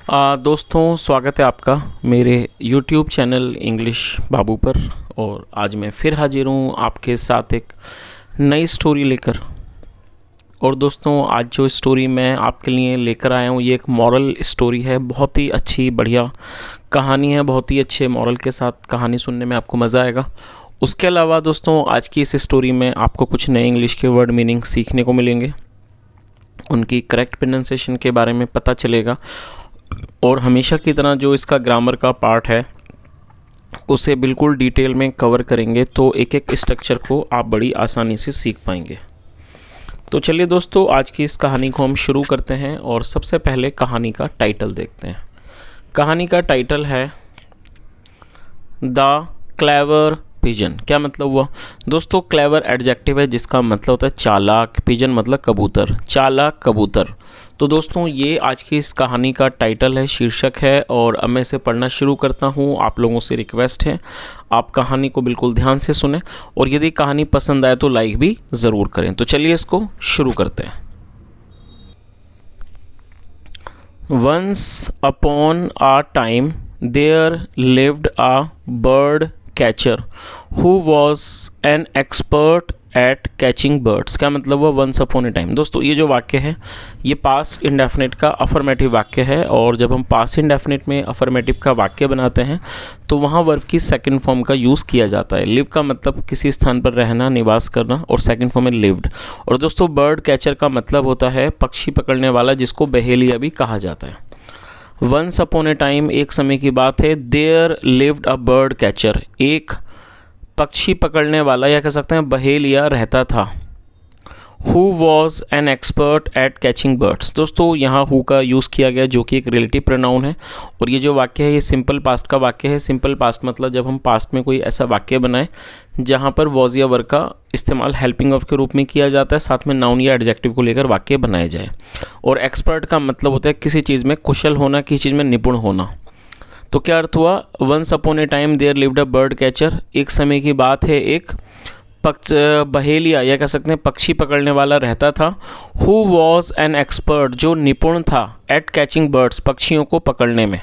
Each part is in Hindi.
दोस्तों, स्वागत है आपका मेरे YouTube चैनल इंग्लिश बाबू पर। और आज मैं फिर हाजिर हूँ आपके साथ एक नई स्टोरी लेकर। और दोस्तों, आज जो स्टोरी मैं आपके लिए लेकर आया हूँ ये एक मॉरल स्टोरी है। बहुत ही अच्छी बढ़िया कहानी है, बहुत ही अच्छे मॉरल के साथ कहानी सुनने में आपको मज़ा आएगा। उसके अलावा दोस्तों, आज की इस स्टोरी में आपको कुछ नए इंग्लिश के वर्ड मीनिंग सीखने को मिलेंगे, उनकी करेक्ट प्रोनाउंसिएशन के बारे में पता चलेगा। और हमेशा की तरह जो इसका ग्रामर का पार्ट है उसे बिल्कुल डिटेल में कवर करेंगे, तो एक एक स्ट्रक्चर को आप बड़ी आसानी से सीख पाएंगे। तो चलिए दोस्तों, आज की इस कहानी को हम शुरू करते हैं और सबसे पहले कहानी का टाइटल देखते हैं। कहानी का टाइटल है द क्लेवर पिजन। क्या मतलब हुआ दोस्तों? क्लेवर एडजेक्टिव है जिसका मतलब होता है चालाक, पिजन मतलब कबूतर, चालाक कबूतर। तो दोस्तों, ये आज की इस कहानी का टाइटल है, शीर्षक है। और अब मैं इसे पढ़ना शुरू करता हूँ। आप लोगों से रिक्वेस्ट है आप कहानी को बिल्कुल ध्यान से सुने, और यदि कहानी पसंद आए तो लाइक भी ज़रूर करें। तो चलिए इसको शुरू करते हैं। Once upon a time there lived a bird catcher who was an expert at catching birds। क्या मतलब हुआ? Once upon a time. दोस्तों, ये जो वाक्य है ये पास्ट इंडेफिनिट का अफर्मेटिव वाक्य है। और जब हम पास्ट इंडेफिनिट में अफर्मेटिव का वाक्य बनाते हैं तो वहाँ वर्ब की सेकंड फॉर्म का यूज़ किया जाता है। लिव का मतलब किसी स्थान पर रहना, निवास करना, और सेकंड फॉर्म है लिव्ड। और दोस्तों, बर्ड कैचर का मतलब होता है पक्षी पकड़ने वाला, जिसको बहेलिया भी कहा जाता है। वंस अपॉन ए टाइम एक समय की बात है। There lived a bird catcher, एक पक्षी पकड़ने वाला या कह सकते हैं बहेलिया रहता था। Who was an expert at catching birds. दोस्तों, यहाँ हु का यूज़ किया गया जो कि एक रिलेटिव प्रोनाउन है। और ये जो वाक्य है ये सिंपल पास्ट का वाक्य है। सिंपल पास्ट मतलब जब हम पास्ट में कोई ऐसा वाक्य बनाएं जहाँ पर वॉज या वर्ब का इस्तेमाल हेल्पिंग ऑफ के रूप में किया जाता है, साथ में नाउन या एडजेक्टिव को लेकर वाक्य बनाया जाए। और एक्सपर्ट का मतलब होता है किसी चीज़ में कुशल होना, किसी चीज़ में निपुण होना। तो क्या अर्थ हुआ? Once upon a time there lived a bird catcher, एक समय की बात है एक बहेलिया या कह सकते हैं पक्षी पकड़ने वाला रहता था। हु वॉज एन एक्सपर्ट, जो निपुण था, एट कैचिंग बर्ड्स, पक्षियों को पकड़ने में।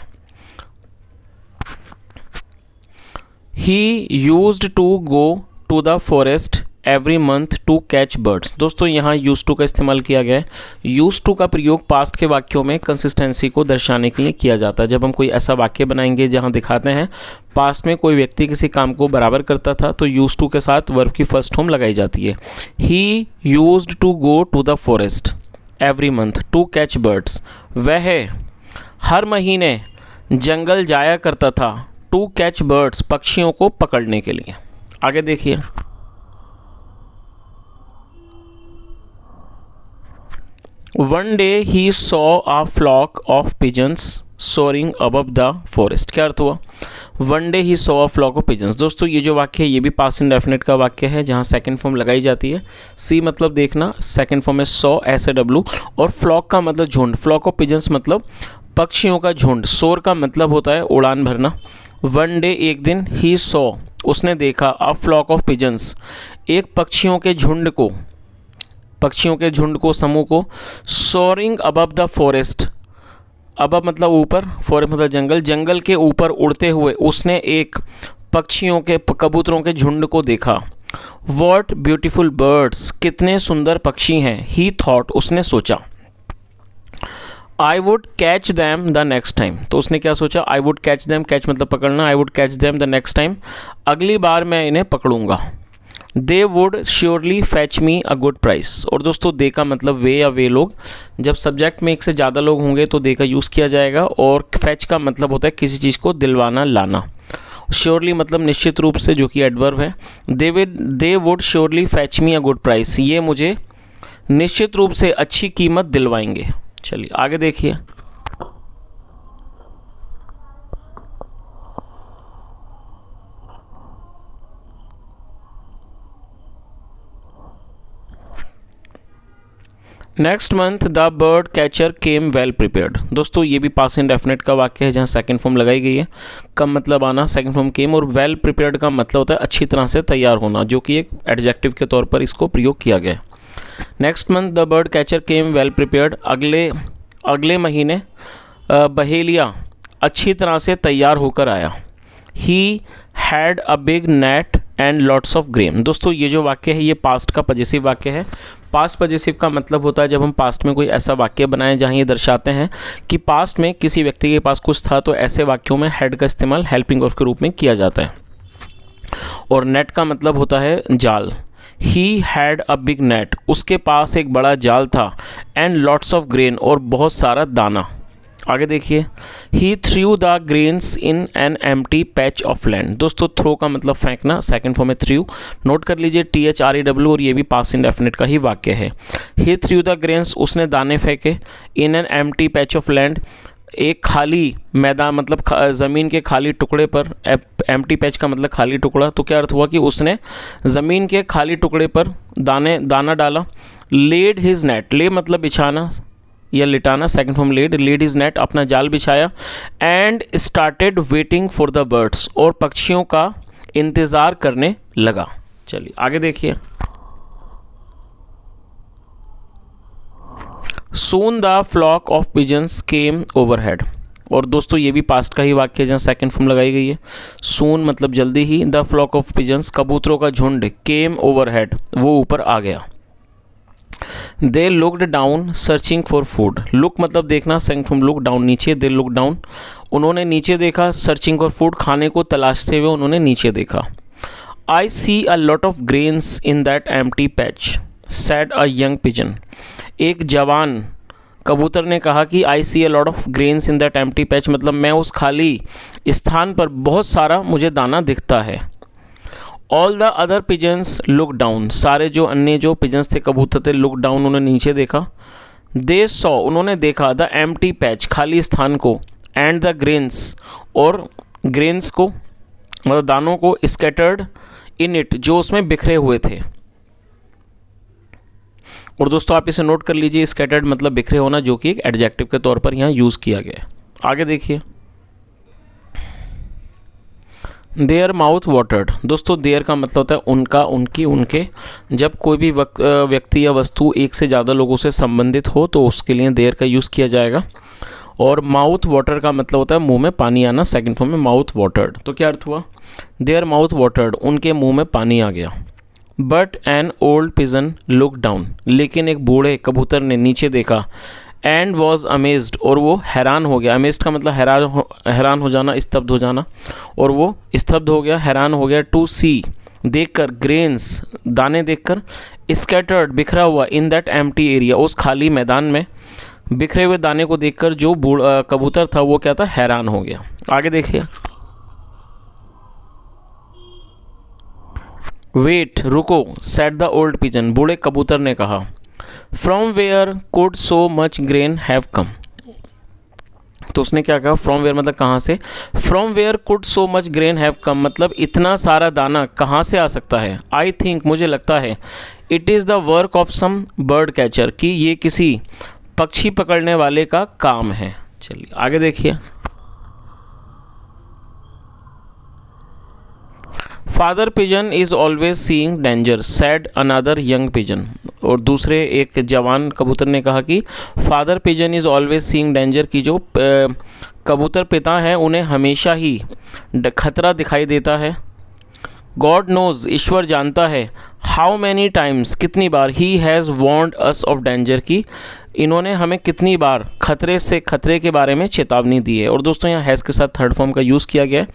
He used to go to the forest every month to catch birds. दोस्तों, यहाँ यूज टू का इस्तेमाल किया गया है। यूज टू का प्रयोग पास्ट के वाक्यों में कंसिस्टेंसी को दर्शाने के लिए किया जाता है। जब हम कोई ऐसा वाक्य बनाएंगे जहाँ दिखाते हैं पास्ट में कोई व्यक्ति किसी काम को बराबर करता था, तो यूज टू के साथ वर्ब की फर्स्ट फॉर्म लगाई जाती है। He used to go to the forest every month to catch birds, वह हर महीने जंगल जाया करता था टू कैच बर्ड्स, पक्षियों को पकड़ने के लिए। आगे देखिए। One day he saw a flock of pigeons soaring above the forest। क्या अर्थ हुआ? One day he saw a flock of pigeons। दोस्तों, ये जो वाक्य है ये भी पास्ट इंडेफिनिट का वाक्य है जहाँ सेकंड फॉर्म लगाई जाती है। सी मतलब देखना, सेकंड फॉर्म है सॉ, SAW। और फ्लॉक का मतलब झुंड, फ्लॉक ऑफ पिजन्स मतलब पक्षियों का झुंड। सोर का मतलब होता है उड़ान भरना। वन डे एक दिन, ही सॉ उसने देखा, अ फ्लॉक ऑफ पिजन्स एक पक्षियों के झुंड को, पक्षियों के झुंड को, समूह को, soaring above the forest, above मतलब ऊपर, फॉरेस्ट मतलब जंगल, जंगल के ऊपर उड़ते हुए उसने एक पक्षियों के, कबूतरों के झुंड को देखा। व्हाट ब्यूटीफुल बर्ड्स, कितने सुंदर पक्षी हैं। ही थॉट उसने सोचा। I would catch them the next time, तो उसने क्या सोचा? I would catch them, catch मतलब पकड़ना, I would catch them the next time, अगली बार मैं इन्हें पकड़ूंगा। They would surely fetch me a good price. और दोस्तों, दे का मतलब वे या वे लोग। जब सब्जेक्ट में एक से ज़्यादा लोग होंगे तो दे का यूज़ किया जाएगा। और फैच का मतलब होता है किसी चीज़ को दिलवाना, लाना। श्योरली मतलब निश्चित रूप से, जो कि एडवर्ब है। दे would surely fetch me a good price, ये मुझे निश्चित रूप से अच्छी कीमत दिलवाएंगे। चलिए आगे देखिए। Next month the bird catcher came well prepared. दोस्तों, ये भी पास्ट इंडेफिनिट का वाक्य है जहाँ सेकंड फॉर्म लगाई गई है। कम मतलब आना, सेकंड फॉर्म केम, और वेल प्रिपेयर्ड का मतलब होता है अच्छी तरह से तैयार होना, जो कि एक एडजेक्टिव के तौर पर इसको प्रयोग किया गया है। Next month the bird catcher came well prepared, अगले महीने बहेलिया अच्छी तरह से तैयार होकर आया। He had a big net and lots of grain. दोस्तों ये जो वाक्य है ये पास्ट का पजेसिव वाक्य है। पास्ट पजेसिव का मतलब होता है जब हम पास्ट में कोई ऐसा वाक्य बनाएं जहां ये दर्शाते हैं कि पास्ट में किसी व्यक्ति के पास कुछ था, तो ऐसे वाक्यों में हैड का इस्तेमाल हेल्पिंग वर्ब के रूप में किया जाता है। और नेट का मतलब होता है जाल। He had a big net, उसके पास एक बड़ा जाल था। एंड लॉट्स ऑफ ग्रेन, और बहुत सारा दाना। आगे देखिए, he threw the grains in an empty patch of land. दोस्तों थ्रो का मतलब फेंकना, सेकंड फॉर्म में थ्रू, नोट कर लीजिए THREW, और ये भी पास्ट इंडेफिनिट का ही वाक्य है। ही थ्रू द ग्रेन्स, उसने दाने फेंके। इन an empty patch of land, एक खाली मैदान मतलब ज़मीन के खाली टुकड़े पर। एम्प्टी पैच का मतलब खाली टुकड़ा, तो क्या अर्थ हुआ कि उसने ज़मीन के खाली टुकड़े पर दाना डाला। लेड हिज नेट, ले मतलब बिछाना या लिटाना, second form laid his net, अपना जाल बिछाया। And started waiting for the birds, और पक्षियों का इंतज़ार करने लगा। चलिए आगे देखिए, soon the flock of pigeons came overhead. और दोस्तों ये भी पास्ट का ही वाक्य है जहाँ सेकंड फॉर्म लगाई गई है। सून मतलब जल्दी ही, द फ्लॉक ऑफ पिजन्स कबूतरों का झुंड, केम ओवरहेड वो ऊपर आ गया। They looked down searching for food, look मतलब देखना, सेकंड फ्रॉम लुक, डाउन नीचे, दे लुक डाउन उन्होंने नीचे देखा। सर्चिंग फॉर फूड खाने को तलाशते हुए उन्होंने नीचे देखा। I see a lot of grains in that empty patch said a young pigeon, एक जवान कबूतर ने कहा कि I see a lot of grains in that empty patch, मतलब मैं उस खाली स्थान पर बहुत सारा मुझे दाना दिखता है। All the other pigeons look down, सारे जो अन्य जो पिजन्स थे कबूतर थे, लुक डाउन उन्होंने नीचे देखा। दे सॉ उन्होंने देखा, द एम्प्टी पैच खाली स्थान को, एंड द ग्रेन्स और ग्रेन्स को मतलब दानों को, स्कैटर्ड इन इट जो उसमें बिखरे हुए थे। और दोस्तों आप इसे नोट कर लीजिए, स्कैटर्ड मतलब बिखरे होना, जो कि एक एडजेक्टिव के तौर पर यहाँ यूज़ किया गया है। आगे देखिए, देयर माउथ वाटर्ड। दोस्तों देयर का मतलब होता है उनका, उनकी, उनके। जब कोई भी व्यक्ति या वस्तु एक से ज़्यादा लोगों से संबंधित हो तो उसके लिए देयर का यूज़ किया जाएगा। और माउथ वाटर का मतलब होता है मुंह में पानी आना, सेकंड फॉर्म में माउथ वाटर्ड। तो क्या अर्थ हुआ, देयर माउथ वाटर्ड उनके मुंह में पानी आ गया। But an old pigeon look down, लेकिन एक बूढ़े कबूतर ने नीचे देखा। एंड वॉज अमेज्ड, और वो हैरान हो गया। अमेज्ड का मतलब हैरान हो जाना, स्तब्ध हो जाना, और वो स्तब्ध हो गया, हैरान हो गया। टू सी देखकर, ग्रेन्स दाने देखकर, स्कैटर्ड बिखरा हुआ, इन दैट एम्प्टी एरिया उस खाली मैदान में बिखरे हुए दाने को देखकर जो कबूतर था वो क्या था, हैरान हो गया। आगे देखिए, वेट रुको, सेड द ओल्ड पिजन बूढ़े कबूतर ने कहा। From where could so much grain have come, तो उसने क्या कहा, फ्रॉम वेयर मतलब कहाँ से, from where could so much grain have come मतलब इतना सारा दाना कहाँ से आ सकता है। आई थिंक मुझे लगता है, it is the work of some bird catcher कि ये किसी पक्षी पकड़ने वाले का काम है। चलिए आगे देखिए, father pigeon is always seeing danger sad another young pigeon, और दूसरे एक जवान कबूतर ने कहा कि father pigeon is always seeing danger की जो कबूतर पिता हैं उन्हें हमेशा ही खतरा दिखाई देता है। गॉड नोज ईश्वर जानता है, हाउ मैनी टाइम्स कितनी बार, he has warned us of danger की इन्होंने हमें कितनी बार खतरे के बारे में चेतावनी दी है। और दोस्तों यहाँ हैज़ के साथ थर्ड फॉर्म का यूज़ किया गया है,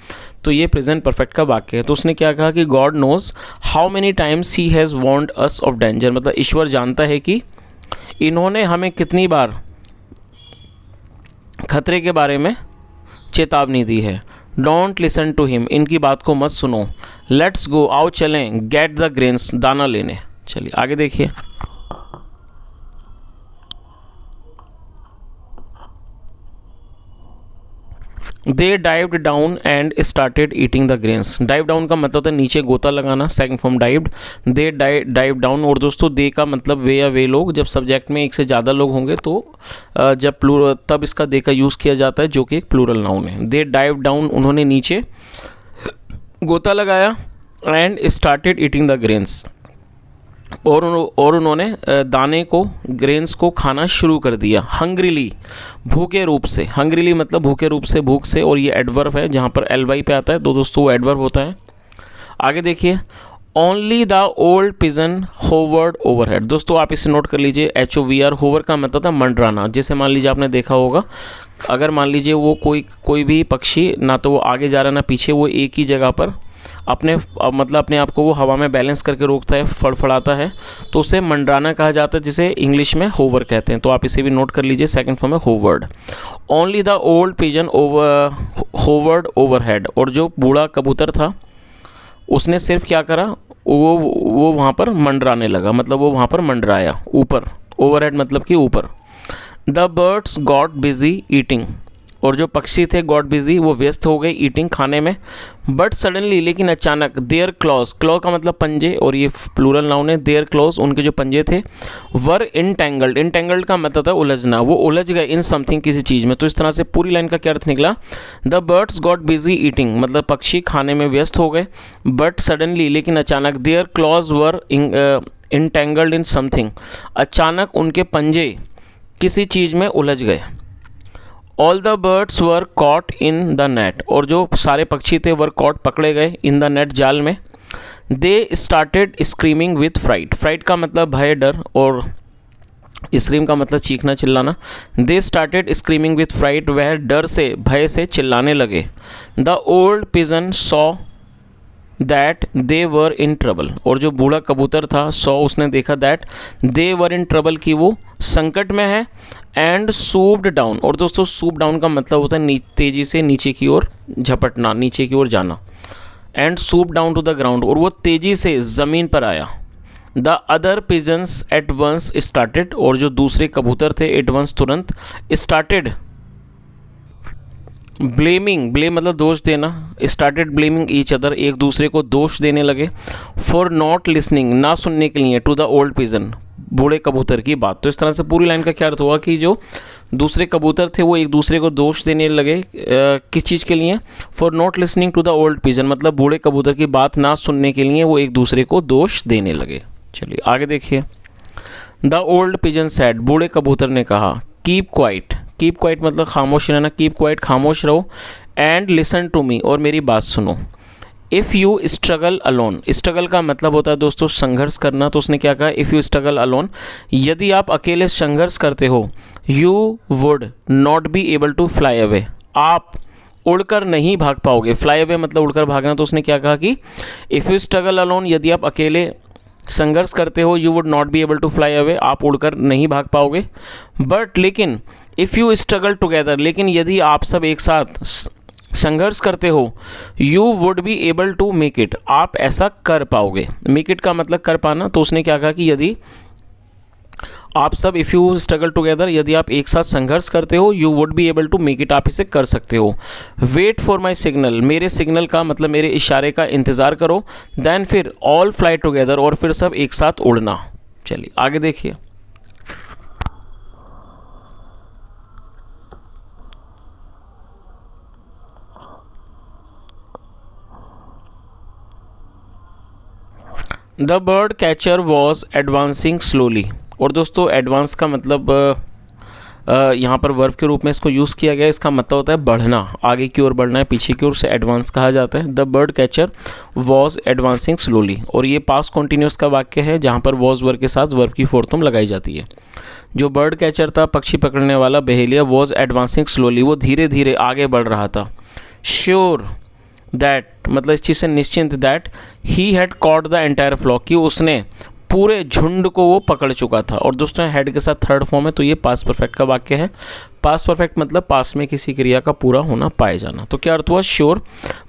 तो ये प्रेजेंट परफेक्ट का वाक्य है। तो उसने क्या कहा कि God knows how many times he has warned us of danger, मतलब ईश्वर जानता है कि इन्होंने हमें कितनी बार खतरे के बारे में चेतावनी दी है। डोंट लिसन टू हिम इनकी बात को मत सुनो। लेट्स गो आओ चलें, गेट द ग्रेन्स दाना लेने। चलिए आगे देखिए, they dived down and started eating the grains. Dive down का मतलब होता है नीचे गोता लगाना, second form dived, they dive down. और दोस्तों दे का मतलब वे या वे लोग, जब सब्जेक्ट में एक से ज़्यादा लोग होंगे तो जब प्लूरल तब इसका दे का यूज़ किया जाता है, जो कि एक प्लूरल नाउन है। दे डाइव डाउन उन्होंने नीचे गोता लगाया, and started eating the grains और उन्होंने दाने को, ग्रेन्स को खाना शुरू कर दिया। हंग्रीली, भूखे रूप से, हंग्रीली मतलब भूखे रूप से, भूख से, और ये एडवर्ब है जहाँ पर एलवाई पे आता है तो दोस्तों वो एडवर्ब होता है। आगे देखिए, only the old pigeon hovered overhead. दोस्तों आप इसे नोट कर लीजिए, HOVR, होवर का मतलब था मंडराना। जैसे मान लीजिए आपने देखा होगा, अगर मान लीजिए वो कोई भी पक्षी, ना तो वो आगे जा रहा ना पीछे, वो एक ही जगह पर मतलब अपने आप को वो हवा में बैलेंस करके रोकता है, फड़फड़ाता है, तो उसे मंडराना कहा जाता है, जिसे इंग्लिश में होवर कहते हैं। तो आप इसे भी नोट कर लीजिए, सेकंड फॉर्म है hovered. Only the old pigeon hovered overhead. और जो बूढ़ा कबूतर था उसने सिर्फ क्या करा, वो वहाँ पर मंडराने लगा, मतलब वो वहाँ पर मंडराया ऊपर। ओवरहेड मतलब कि ऊपर। The birds got busy eating. और जो पक्षी थे गॉट बिजी, वो व्यस्त हो गए ईटिंग, खाने में। बट सडनली, लेकिन अचानक, देयर क्लॉज, क्लॉ का मतलब पंजे, और ये प्लूरल नाउन है। देयर क्लॉज, उनके जो पंजे थे, वर इंटेंगल्ड, इंटेंगल्ड का मतलब था उलझना, वो उलझ गए इन समथिंग, किसी चीज़ में। तो इस तरह से पूरी लाइन का क्या अर्थ निकला, the birds got busy eating, मतलब पक्षी खाने में व्यस्त हो गए। बट सडनली, लेकिन अचानक, their claws were entangled in something, अचानक उनके पंजे किसी चीज़ में उलझ गए। All the birds were caught in the net. और जो सारे पक्षी थे वर कॉट, पकड़े गए, इन द नेट, जाल में। They started screaming with fright, fright का मतलब भय, डर, और स्क्रीम का मतलब चीखना, चिल्लाना। They started screaming with fright, वह डर से, भय से चिल्लाने लगे। The old pigeon saw that they were in trouble. और जो बूढ़ा कबूतर था, सॉ, उसने देखा, that they were in trouble, कि वो संकट में है। And swooped down. और दोस्तों सूप डाउन का मतलब होता है तेज़ी से नीचे की ओर झपटना, नीचे की ओर जाना। And swoop down to the ground, और वो तेज़ी से ज़मीन पर आया। The other pigeons at once started. और जो दूसरे कबूतर थे, एट वंस, तुरंत, स्टार्टेड ब्लेमिंग, ब्लेम मतलब दोष देना, स्टार्टेड ब्लेमिंग ईच अदर, एक दूसरे को दोष देने लगे। फॉर नॉट लिसनिंग, ना सुनने के लिए, टू द ओल्ड पिजन, बूढ़े कबूतर की बात। तो इस तरह से पूरी लाइन का क्या अर्थ हुआ कि जो दूसरे कबूतर थे वो एक दूसरे को दोष देने लगे, किस चीज़ के लिए, for not listening to the old pigeon, मतलब बूढ़े कबूतर की बात ना सुनने के लिए वो एक दूसरे को दोष देने लगे। चलिए आगे देखिए। द ओल्ड पिजन सैड, बूढ़े कबूतर ने कहा, कीप क्वाइट, कीप क्वाइट मतलब खामोश रहना, कीप क्वाइट, खामोश रहो। एंड लिसन टू मी, और मेरी बात सुनो। If you struggle alone, struggle का मतलब होता है दोस्तों संघर्ष करना। तो उसने क्या कहा, इफ़ यू स्ट्रगल अलोन, यदि आप अकेले संघर्ष करते हो, you would not be able to fly away, आप उड़कर नहीं भाग पाओगे। फ्लाई अवे मतलब उड़कर भागना। तो उसने क्या कहा कि इफ़ यू स्ट्रगल अलोन, यदि आप अकेले संघर्ष करते हो, you would not be able to fly away, आप उड़कर नहीं भाग पाओगे। बट लेकिन, इफ़ यू स्ट्रगल टुगेदर, लेकिन यदि आप सब एक साथ संघर्ष करते हो, you would be able to make it, आप ऐसा कर पाओगे। मेक इट का मतलब कर पाना। तो उसने क्या कहा कि यदि आप सब, इफ़ यू स्ट्रगल टुगेदर, यदि आप एक साथ संघर्ष करते हो, you would be able to make it, आप इसे कर सकते हो। वेट फॉर माई सिग्नल, मेरे सिग्नल का मतलब मेरे इशारे का इंतज़ार करो। देन फिर ऑल फ्लाई टुगेदर, और फिर सब एक साथ उड़ना। चलिए आगे देखिए। The bird catcher was advancing slowly. और दोस्तों एडवांस का मतलब यहाँ पर वर्ब के रूप में इसको यूज़ किया गया। इसका मतलब होता है बढ़ना, आगे की ओर बढ़ना है, पीछे की ओर से एडवांस कहा जाता है। The bird catcher was advancing slowly. और ये पास्ट कॉन्टिन्यूस का वाक्य है जहाँ पर वॉज वर्ब के साथ वर्ब की फोर्थ फॉर्म लगाई जाती है। जो बर्ड कैचर था, पक्षी पकड़ने वाला, बहेलिया, वॉज एडवांसिंग स्लोली, वो धीरे धीरे आगे बढ़ रहा था। श्योर दैट मतलब इस चीज़ से निश्चिंत, that he had caught the entire flock, कि उसने पूरे झुंड को वो पकड़ चुका था। और दोस्तों हेड के साथ थर्ड फॉर्म है, तो ये पास्ट परफेक्ट का वाक्य है। पास्ट परफेक्ट मतलब पास में किसी क्रिया का पूरा होना, पाए जाना। तो क्या अर्थ हुआ, श्योर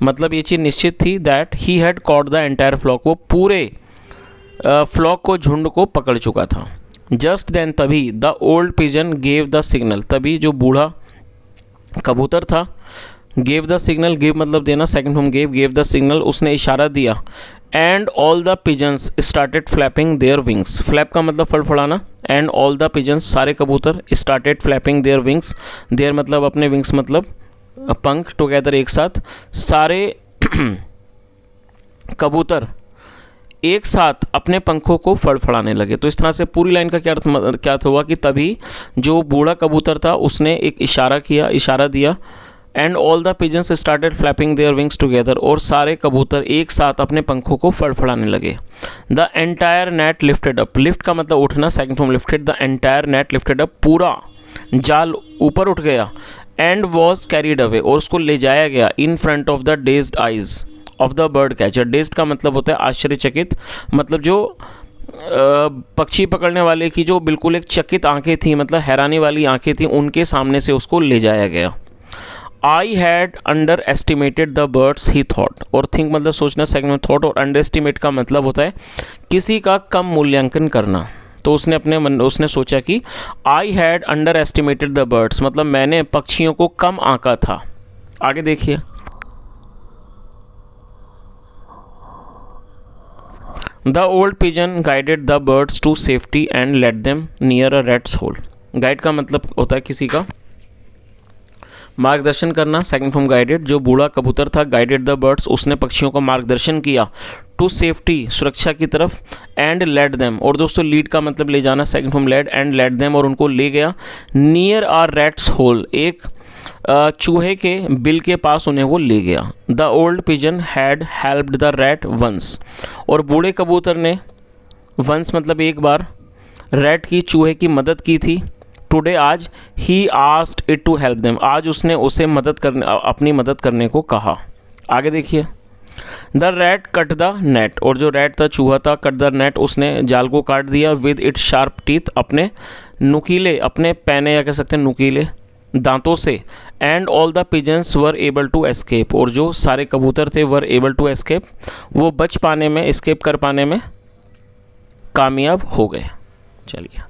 मतलब ये चीज़ निश्चित थी, that he had caught the entire flock, वो पूरे फ्लॉक को, झुंड को पकड़ चुका था। जस्ट देन तभी, the old pigeon gave the signal, तभी जो बूढ़ा कबूतर था, गेव द सिग्नल, गिव मतलब देना, second form gave the signal, उसने इशारा दिया। And all the pigeons started flapping their wings, flap का मतलब फड़फड़ाना। एंड ऑल द पिजन्स, सारे कबूतर, started flapping their wings, their मतलब अपने, विंग्स मतलब पंख, टुगेदर एक साथ, सारे कबूतर एक साथ अपने पंखों को फड़फड़ाने लगे। तो इस तरह से पूरी लाइन का क्या अर्थ हुआ कि तभी जो बूढ़ा कबूतर था उसने एक इशारा दिया and all the pigeons started flapping their wings together, और सारे कबूतर एक साथ अपने पंखों को फड़फड़ाने लगे। The entire net lifted up, lift का मतलब उठना, second from lifted, the entire net lifted up, पूरा जाल ऊपर उठ गया, एंड वॉज कैरीड अवे, और उसको ले जाया गया in front of the dazed eyes of the bird catcher. Dazed का मतलब होता है आश्चर्यचकित, मतलब जो पक्षी पकड़ने वाले की जो बिल्कुल एक चकित आंखें थी, मतलब हैरानी वाली आंखें थी, उनके सामने से उसको ले जाया गया। आई had underestimated the birds he thought, और थिंक मतलब सोचना, सेकंड में थॉट, और अंडर एस्टिमेट का मतलब होता है किसी का कम मूल्यांकन करना। तो उसने सोचा कि I had underestimated the birds, मतलब मैंने पक्षियों को कम आंका था। आगे देखिए, the old pigeon guided the birds to safety and let them near a rat's hole. Guide का मतलब होता है किसी का मार्गदर्शन करना, सेकंड फॉर्म गाइडेड। जो बूढ़ा कबूतर था, गाइडेड द बर्ड्स, उसने पक्षियों का मार्गदर्शन किया, टू सेफ्टी सुरक्षा की तरफ, एंड लेड देम, और दोस्तों लीड का मतलब ले जाना, second form led, and led them, और उनको ले गया नियर आर रैट्स होल, एक चूहे के बिल के पास उन्हें वो ले गया। The old pigeon had helped the rat once, और बूढ़े कबूतर ने वंस मतलब एक बार, रैट की चूहे की मदद की थी। टुडे आज, he asked it to help them, आज उसने उसे अपनी मदद करने को कहा। आगे देखिए, the rat cut the net, और जो रैट था, चूहा था, कट द नेट, उसने जाल को काट दिया, विद इट शार्प टीथ, अपने नुकीले, अपने पैने या कह सकते हैं नुकीले दांतों से, and all the pigeons were able to escape, और जो सारे कबूतर थे वर एबल टू एस्केप, वो बच पाने में, एस्केप कर पाने में कामयाब हो गए। चलिए,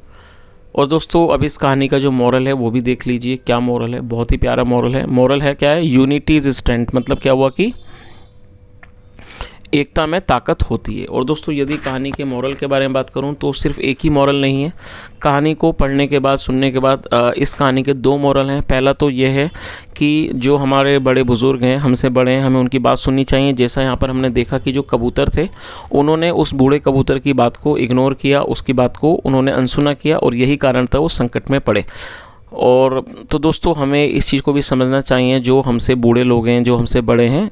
और दोस्तों अब इस कहानी का जो मोरल है वो भी देख लीजिए। क्या मोरल है, बहुत ही प्यारा मोरल है। मोरल है क्या है, यूनिटी इज स्ट्रेंथ, मतलब क्या हुआ कि एकता में ताकत होती है। और दोस्तों यदि कहानी के मोरल के बारे में बात करूं तो सिर्फ एक ही मोरल नहीं है। कहानी को पढ़ने के बाद, सुनने के बाद इस कहानी के दो मोरल हैं। पहला तो ये है कि जो हमारे बड़े बुज़ुर्ग हैं, हमसे बड़े हैं, हमें उनकी बात सुननी चाहिए। जैसा यहाँ पर हमने देखा कि जो कबूतर थे उन्होंने उस बूढ़े कबूतर की बात को इग्नोर किया, उसकी बात को उन्होंने अनसुना किया, और यही कारण था वो संकट में पड़े। और तो दोस्तों हमें इस चीज़ को भी समझना चाहिए, जो हमसे बूढ़े लोग हैं, जो हमसे बड़े हैं,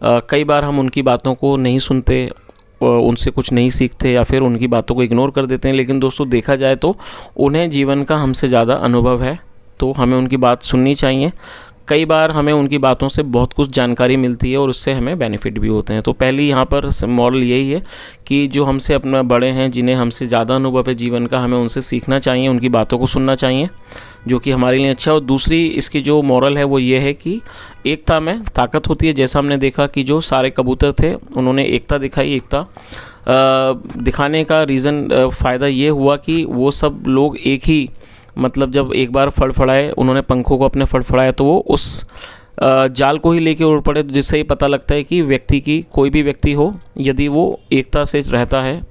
कई बार हम उनकी बातों को नहीं सुनते, उनसे कुछ नहीं सीखते, या फिर उनकी बातों को इग्नोर कर देते हैं। लेकिन दोस्तों देखा जाए तो उन्हें जीवन का हमसे ज़्यादा अनुभव है, तो हमें उनकी बात सुननी चाहिए। कई बार हमें उनकी बातों से बहुत कुछ जानकारी मिलती है और उससे हमें बेनिफिट भी होते हैं। तो पहली यहाँ पर मॉरल यही है कि जो हमसे अपना बड़े हैं, जिन्हें हमसे ज़्यादा अनुभव है जीवन का, हमें उनसे सीखना चाहिए, उनकी बातों को सुनना चाहिए, जो कि हमारे लिए अच्छा है। और दूसरी इसकी जो मॉरल है वो ये है कि एकता में ताकत होती है। जैसा हमने देखा कि जो सारे कबूतर थे उन्होंने एकता दिखाई। एकता दिखाने का रीज़न, फ़ायदा ये हुआ कि वो सब लोग एक ही, मतलब जब एक बार फड़फड़ाए, उन्होंने पंखों को अपने फड़फड़ाया, तो वो उस जाल को ही लेके उड़ पड़े। जिससे ही पता लगता है कि व्यक्ति की, कोई भी व्यक्ति हो, यदि वो एकता से रहता है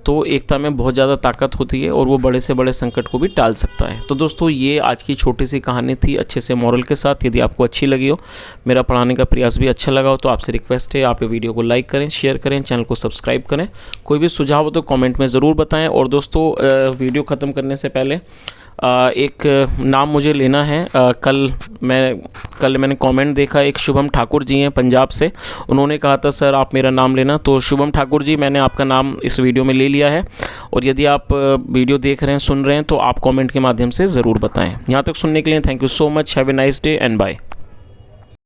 तो एकता में बहुत ज़्यादा ताकत होती है और वो बड़े से बड़े संकट को भी टाल सकता है। तो दोस्तों ये आज की छोटी सी कहानी थी, अच्छे से मॉरल के साथ। यदि आपको अच्छी लगी हो, मेरा पढ़ाने का प्रयास भी अच्छा लगा हो, तो आपसे रिक्वेस्ट है आप ये वीडियो को लाइक करें, शेयर करें, चैनल को सब्सक्राइब करें। कोई भी सुझाव हो तो कमेंट में ज़रूर बताएं। और दोस्तों वीडियो ख़त्म करने से पहले एक नाम मुझे लेना है। कल मैंने कमेंट देखा, एक शुभम ठाकुर जी हैं पंजाब से, उन्होंने कहा था सर आप मेरा नाम लेना। तो शुभम ठाकुर जी, मैंने आपका नाम इस वीडियो में ले लिया है। और यदि आप वीडियो देख रहे हैं, सुन रहे हैं, तो आप कमेंट के माध्यम से ज़रूर बताएं। यहाँ तक सुनने के लिए thank you so much. Have a nice day and bye.